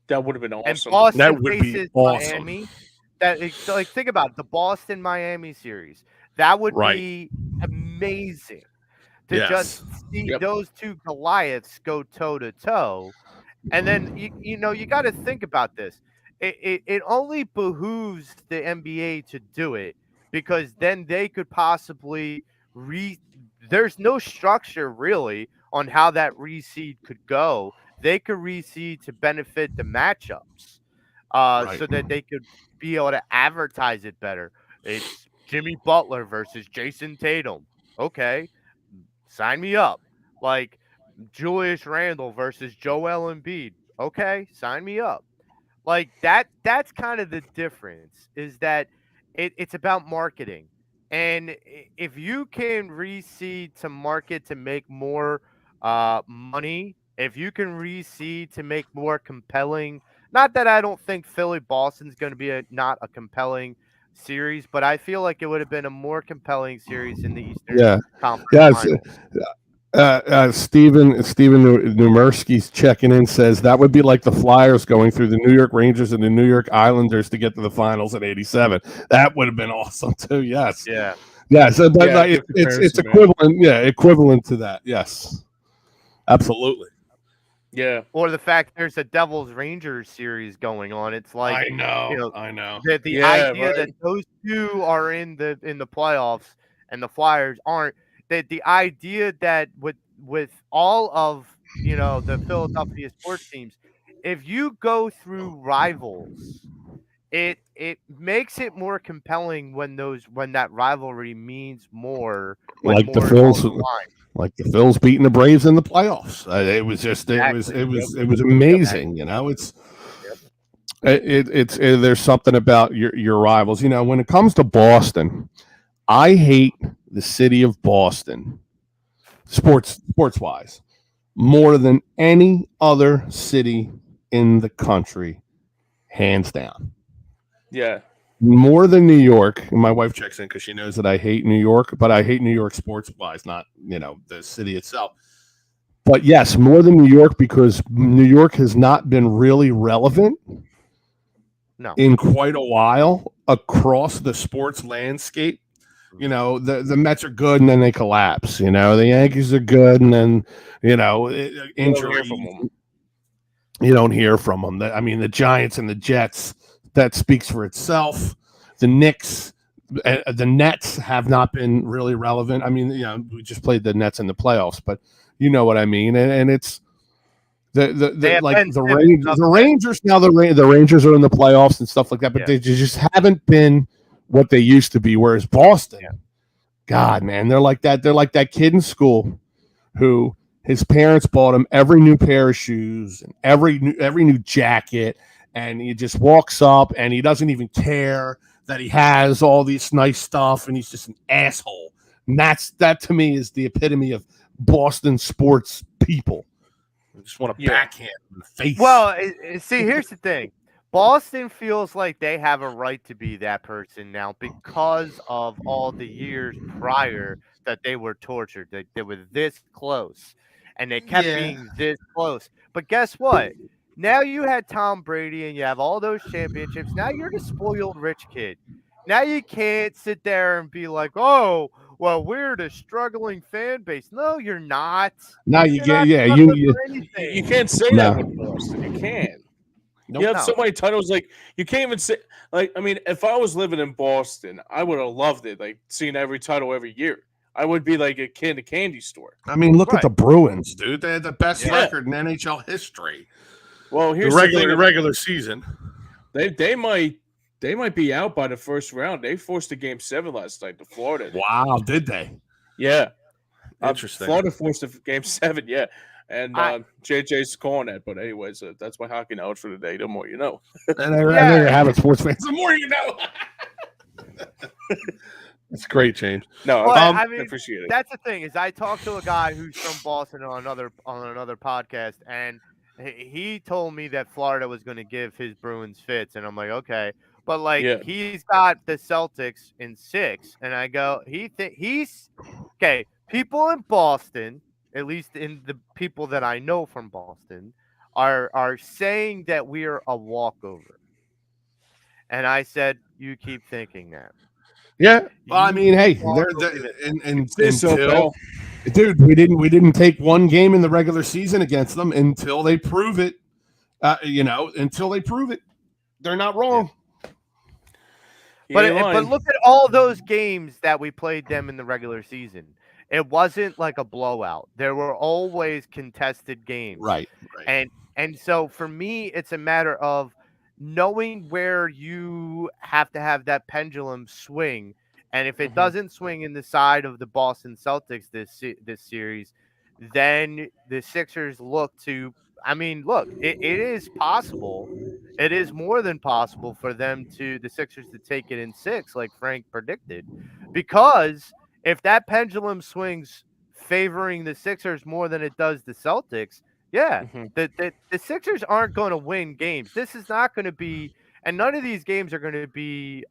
That would have been And awesome. Boston That would be faces awesome. Miami. So like think about it, the Boston Miami series. That would Right. be amazing to Yes. just see Yep. those two Goliaths go toe to toe. And then you got to think about this. It only behooves the NBA to do it because then they could possibly there's no structure really on how that reseed could go. They could reseed to benefit the matchups, Right. so that they could be able to advertise it better. It's Jimmy Butler versus Jason Tatum. Okay, sign me up. Like Julius Randle versus Joel Embiid. Okay, sign me up. Like that's kind of the difference is that it's about marketing. And if you can reseed to market to make more money, if you can reseed to make more compelling, not that I don't think Philly Boston's going to be not a compelling series, but I feel like it would have been a more compelling series in the Eastern Yeah. Conference Yes. Finals. Steven Numersky's checking in says that would be like the Flyers going through the New York Rangers and the New York Islanders to get to the finals in '87. That would have been awesome too. Yes. Yeah. Yeah. So but Yeah, like, good it's comparison, man. equivalent. Yeah, equivalent to that. Yes. Absolutely. Yeah. Or the fact there's a Devils Rangers series going on. It's like I know. you know, I know. the Yeah, idea that right. those two are in the playoffs and the Flyers aren't. That the idea that with all of the Philadelphia sports teams, if you go through rivals, it makes it more compelling when that rivalry means more when Like the more is on Phils. the line. Like the Phils beating the Braves in the playoffs. It was just Exactly. it was amazing. It's there's something about your rivals. When it comes to Boston, I hate the city of Boston, sports wise, more than any other city in the country, hands down. Yeah. More than New York. My wife checks in because she knows that I hate New York, but I hate New York sports wise, not the city itself. But yes, more than New York because New York has not been really relevant No. in quite a while across the sports landscape. The Mets are good and then they collapse. The Yankees are good and then injury. from them. You don't hear from them. I mean, the Giants and the Jets. That speaks for itself. The Knicks, the Nets have not been really relevant. I mean, we just played the Nets in the playoffs, but you know what I mean. And it's the Rangers now. The Rangers are in the playoffs and stuff like that, but they just haven't been what they used to be. Whereas Boston, God, man, they're like that. They're like that kid in school who his parents bought him every new pair of shoes and every new jacket. And he just walks up and he doesn't even care that he has all this nice stuff and he's just an asshole. And that to me is the epitome of Boston sports people. I just want to backhand in the face. Well, see, here's the thing. Boston feels like they have a right to be that person now because of all the years prior that they were tortured. They were this close and they kept being this close. But guess what? Now you had Tom Brady and you have all those championships. Now you're the spoiled rich kid. Now you can't sit there and be like, oh, well, we're the struggling fan base. No, you're not. Now you get You can't say that with Boston. You can't. Nope. You have so many titles, like you can't even say. Like, I mean, if I was living in Boston, I would have loved it. Like seeing every title every year. I would be like a kid in a candy store. I mean, look at the Bruins, dude. They had the best record in NHL history. Well, here's the regular season. They might be out by the first round. They forced a game 7 last night to Florida. Wow, did they? Yeah. Interesting. Florida forced a game 7, yeah. And JJ's calling that. But anyways, that's my hockey knowledge for the day. The more you know. And there you have it, sports fans. The more you know. It's great, James. No, I mean, appreciate it. That's the thing is I talked to a guy who's from Boston on another podcast, and he told me that Florida was going to give his Bruins fits, and I'm like, okay. But like Yeah. he's got the Celtics in 6, and I go, he's okay. People in Boston, at least in the people that I know from Boston, are saying that we are a walkover. And I said, you keep thinking that. Yeah. Well, I You mean, hey, keep on they're, believing it. Say so, until pal. dude, we didn't take one game in the regular season against them until they prove it. Until they prove it, they're not wrong. You ain't But lying. look at all those games that we played them in the regular season. It wasn't like a blowout. There were always contested games. Right. And so for me, it's a matter of knowing where you have to have that pendulum swing. And if it doesn't swing in the side of the Boston Celtics this series, then the Sixers look to. I mean, look, it is possible. It is more than possible for the Sixers to take it in 6, like Frank predicted, because if that pendulum swings favoring the Sixers more than it does the Celtics, yeah, the Sixers aren't going to win games. This is not going to be, and none of these games are going to be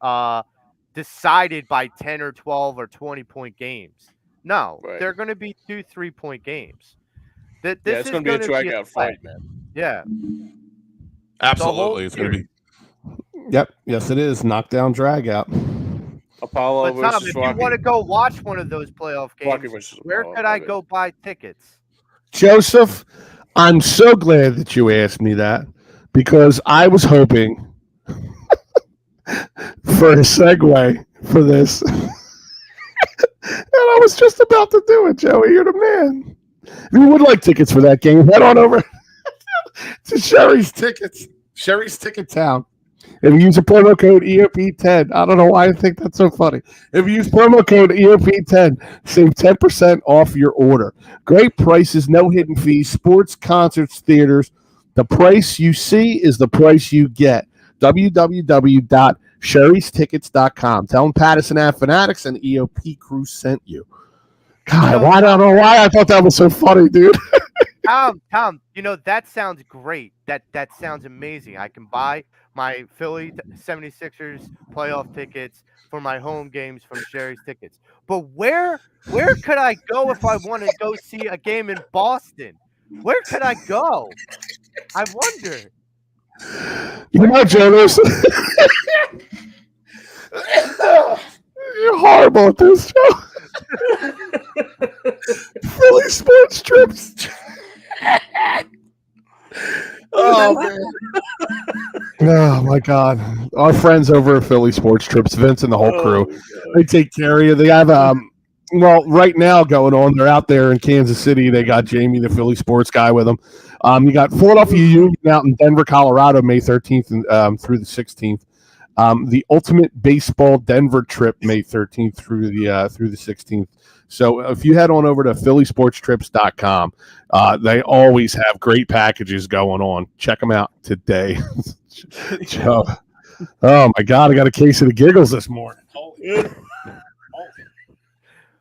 decided by 10 or 12 or 20-point games. No, Right. they're going to be 2-3-point games. Yeah, This it's is going to be a gonna drag-out fight, man. Yeah. Absolutely, it's going to be. Yep. Yes, it is. Knockdown, drag out. Apollo But Tom, versus if you Rocky. want to go watch one of those playoff Rocky games, versus where Apollo, could I love it. go buy tickets? Joseph, I'm so glad that you asked me that because I was hoping for a segue for this. And I was just about to do it, Joey. You're the man. If you would like tickets for that game, head on over to Sherry's Tickets, Sherry's Ticket Town. If you use a promo code EOP10, I don't know why I think that's so funny. If you use promo code EOP10, save 10% off your order. Great prices, no hidden fees, sports, concerts, theaters. The price you see is the price you get. www.sherrystickets.com. Tell them Pattison Ave Phanatics and EOP Crew sent you. God, I don't know why I thought that was so funny, dude. Tom, that sounds great. That sounds amazing. I can buy my Philly 76ers playoff tickets for my home games from Sherry's Tickets. But where could I go if I want to go see a game in Boston? Where could I go? I wonder. You know, Jonas, you're horrible at this, Joe. Philly sports trips. Oh, man. Oh, my God. Our friends over at Philly Sports Trips, Vince and the whole crew, they take care of you. They have, right now going on, they're out there in Kansas City. They got Jamie, the Philly sports guy, with them. You got Philadelphia Union out in Denver, Colorado, May 13th through the 16th. The Ultimate Baseball Denver trip, May 13th through the 16th. So if you head on over to phillysportstrips.com, they always have great packages going on. Check them out today. Joe. Oh my God, I got a case of the giggles this morning.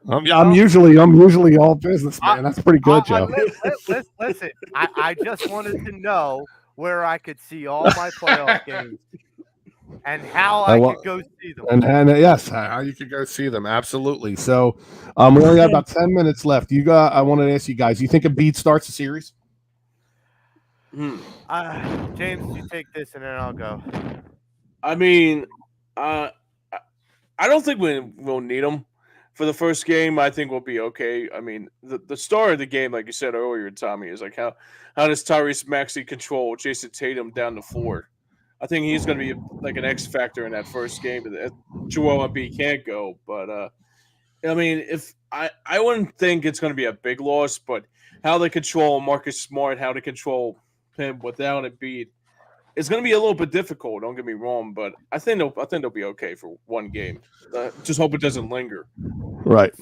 I'm usually all business, man. That's pretty good, Joe. Listen, I just wanted to know where I could see all my playoff games and how I could go see them. And yes, how you could go see them. Absolutely. So we only got about 10 minutes left. I wanted to ask you guys, you think Embiid starts the series? James, you take this and then I'll go. I mean, I don't think we'll need him for the first game. I think we'll be okay. I mean, the star of the game, like you said earlier, Tommy, is like how does Tyrese Maxey control Jason Tatum down the floor? I think he's going to be like an X factor in that first game. Joel Embiid can't go, but I mean, if I wouldn't think it's going to be a big loss, but how they control Marcus Smart, how to control him without Embiid, it's going to be a little bit difficult. Don't get me wrong, but I think they'll be okay for one game. Just hope it doesn't linger. Right.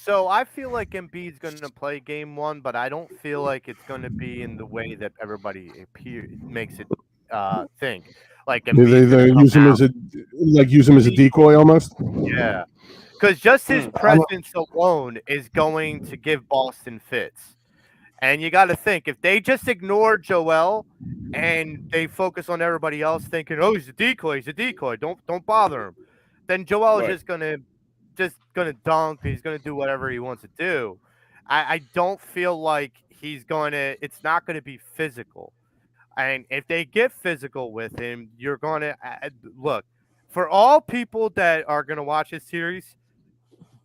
So I feel like Embiid's going to play game 1, but I don't feel like it's going to be in the way that everybody makes it think. Like They use him as a decoy almost. Yeah, because just his presence alone is going to give Boston fits. And you got to think, if they just ignore Joel and they focus on everybody else thinking, "Oh, he's a decoy. He's a decoy. Don't bother him." Then Joel is Right. just gonna dunk. He's gonna do whatever he wants to do. I don't feel like he's going to. It's not going to be physical. And if they get physical with him, you're going to look for all people that are going to watch this series.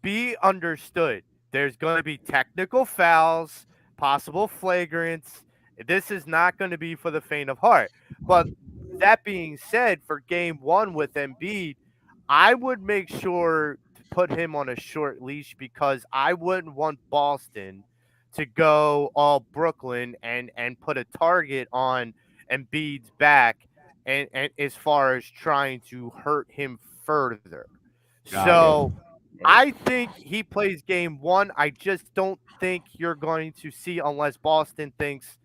Be understood. There's going to be technical fouls, possible flagrants. This is not going to be for the faint of heart. But that being said, for game one with Embiid, I would make sure to put him on a short leash because I wouldn't want Boston to go all Brooklyn and put a target on Embiid's back and as far as trying to hurt him further. Got So it. I think he plays game one. I just don't think you're going to see unless Boston thinks,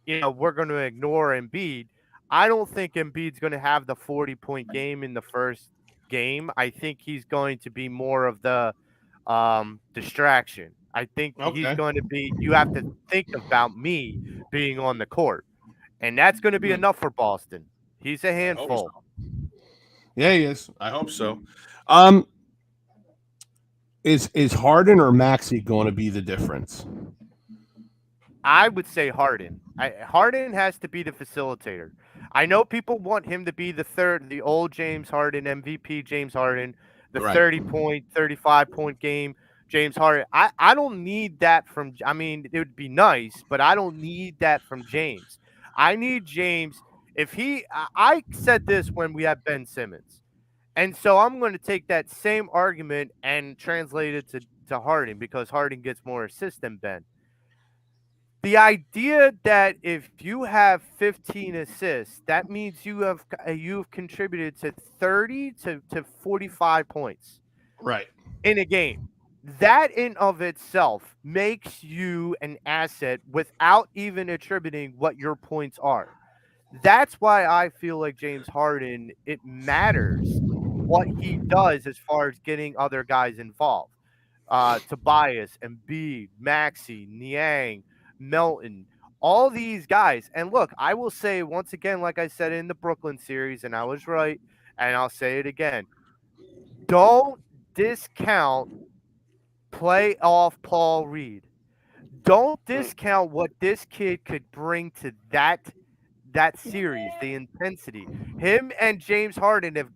we're going to ignore Embiid. I don't think Embiid's going to have the 40-point game in the first game. I think he's going to be more of the distraction. I think he's Okay. going to be, you have to think about me being on the court. And that's going to be enough for Boston. He's a handful. Yeah, he is. I hope so. Is Harden or Maxey going to be the difference? I would say Harden. Harden has to be the facilitator. I know people want him to be the old James Harden, MVP James Harden, the Right. 30-point, 35-point game James Harden. I don't need that from. I mean, it would be nice, but I don't need that from James. I need James. If I said this when we had Ben Simmons, and so I'm going to take that same argument and translate it to Harden because Harden gets more assists than Ben. The idea that if you have 15 assists, that means you've contributed to 30 to 45 points Right. in a game. That in of itself makes you an asset without even attributing what your points are. That's why I feel like James Harden, it matters what he does as far as getting other guys involved. Tobias, Embiid, Maxey, Niang, Melton, all these guys. And look, I will say once again, like I said in the Brooklyn series, and I was right, and I'll say it again. Don't discount playoff Paul Reed. Don't discount what this kid could bring to that series, the intensity. Him and James Harden have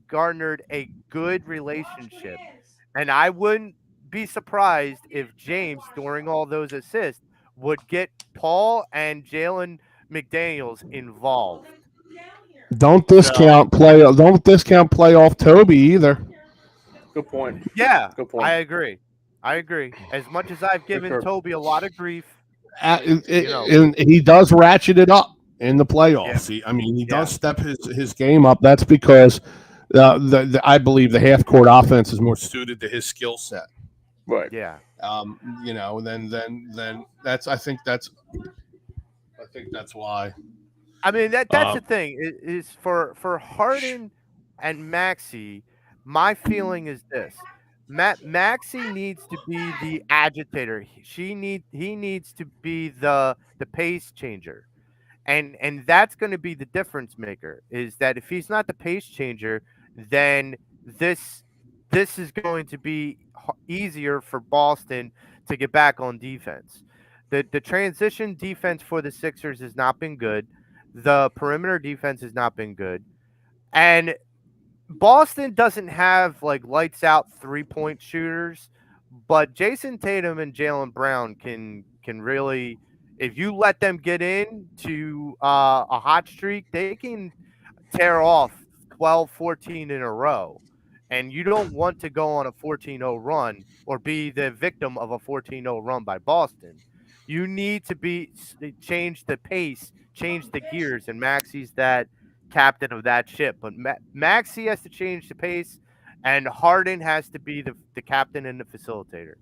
garnered a good relationship. And I wouldn't be surprised if James, during all those assists, would get Paul and Jalen McDaniels involved. Don't So, discount playoff Toby either. Good point. yeah, Good point. I agree. As much as I've given Concur. Toby a lot of grief, And he does ratchet it up in the Yeah. playoffs. He Yeah. does step his game up. That's because I believe the half court offense is more suited to his skill set. Right. yeah. Then that's I think that's why. I mean that's the thing is for Harden and Maxey. My feeling is this: Maxey needs to be the agitator. He needs to be the pace changer, and that's going to be the difference maker. Is that if he's not the pace changer, then this is going to be easier for Boston to get back on defense. The transition defense for the Sixers has not been good. The perimeter defense has not been good. And Boston doesn't have like lights out 3-point shooters, but Jason Tatum and Jaylen Brown can really, if you let them get in to a hot streak, they can tear off 12, 14 in a row. And you don't want to go on a 14-0 run or be the victim of a 14-0 run by Boston. You need to change the pace, change the gears, and Maxey's that captain of that ship. But Maxey has to change the pace, and Harden has to be the captain and the facilitator.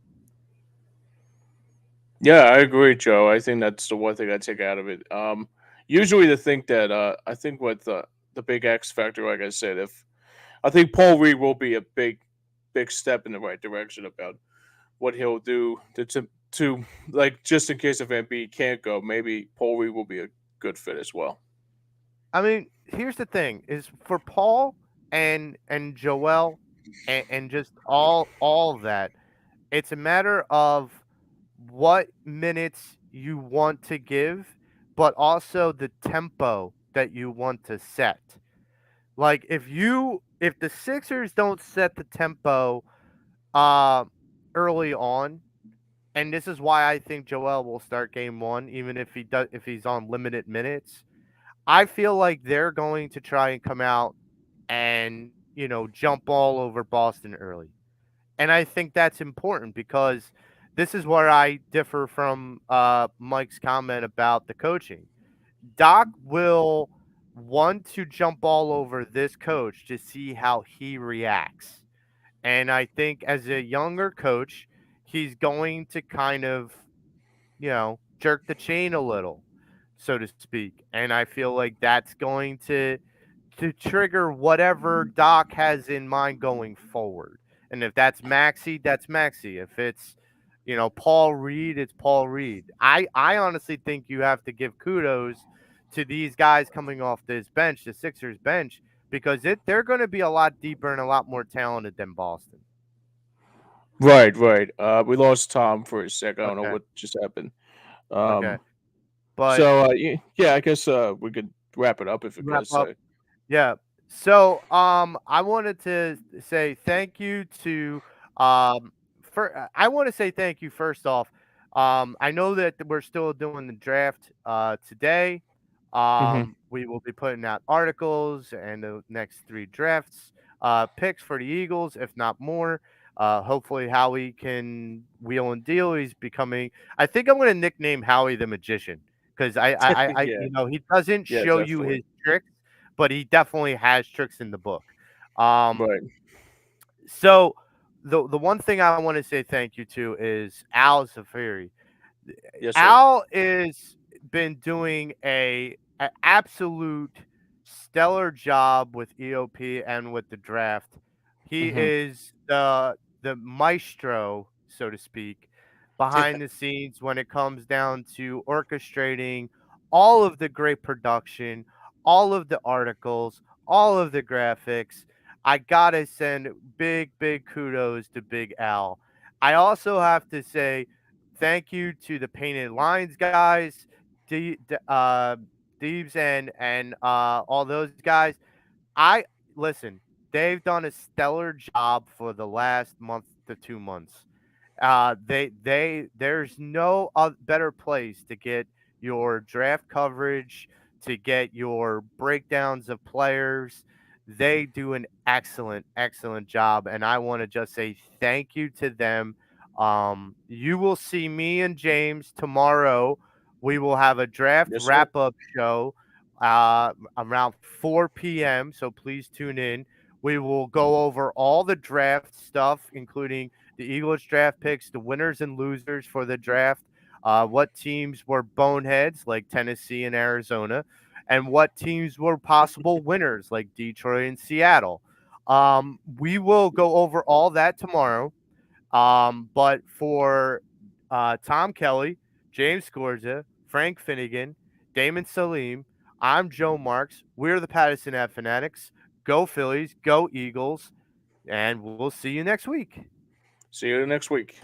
Yeah, I agree, Joe. I think that's the one thing I take out of it. Usually the thing that I think with the big X factor, like I said, I think Paul Reed will be a big step in the right direction about what he'll do to like just in case if Embiid can't go, maybe Paul Reed will be a good fit as well. I mean, here's the thing: is for Paul and Joel and just all of that. It's a matter of what minutes you want to give, but also the tempo that you want to set. Like if the Sixers don't set the tempo uh early on, and this is why I think Joel will start game 1 even if he's on limited minutes. I feel like they're going to try and come out and, jump all over Boston early. And I think that's important because this is where I differ from Mike's comment about the coaching. Doc will want to jump all over this coach to see how he reacts. And I think as a younger coach, he's going to kind of, jerk the chain a little, so to speak. And I feel like that's going to trigger whatever Doc has in mind going forward. And if that's Maxi, that's Maxi. If it's, Paul Reed, it's Paul Reed. I honestly think you have to give kudos to these guys coming off this bench, the Sixers bench, because they're going to be a lot deeper and a lot more talented than Boston. Right, right. We lost Tom for a sec. I don't know Okay. what just happened. Okay. But So yeah, I guess we could wrap it up if it wrap goes. up. Yeah. So, I wanted to say thank you to I want to say thank you first off. I know that we're still doing the draft today. Mhm. We will be putting out articles and the next 3 drafts picks for the Eagles, if not more. Hopefully Howie can wheel and deal. He's becoming. I think I'm going to nickname Howie the Magician because Yeah, he doesn't yeah, show you definitely. his tricks, but he definitely has tricks in the book. Um, Right. so the one thing I want to say thank you to is Al Zafiri. Yes, sir. Al is been doing a absolute stellar job with EOP and with the draft. He Mhm. is the maestro, so to speak, behind the scenes when it comes down to orchestrating all of the great production, all of the articles, all of the graphics. I gotta send big kudos to Big Al. I also have to say thank you to the Painted Lines guys, Deebs and all those guys. I listen. They've done a stellar job for the last month to 2 months. There's no better place to get your draft coverage, to get your breakdowns of players. They do an excellent job, and I want to just say thank you to them. You will see me and James tomorrow. We will have a draft Yes, sir. wrap up show around 4 p.m. So please tune in. We will go over all the draft stuff, including the Eagles draft picks, the winners and losers for the draft, what teams were boneheads like Tennessee and Arizona, and what teams were possible winners like Detroit and Seattle. We will go over all that tomorrow. But for Tom Kelly, James Scorza, Frank Finnegan, Damon Salim, I'm Joe Marks. We're the Pattison Ave Fanatics. Go Phillies, go Eagles, and we'll see you next week. See you next week.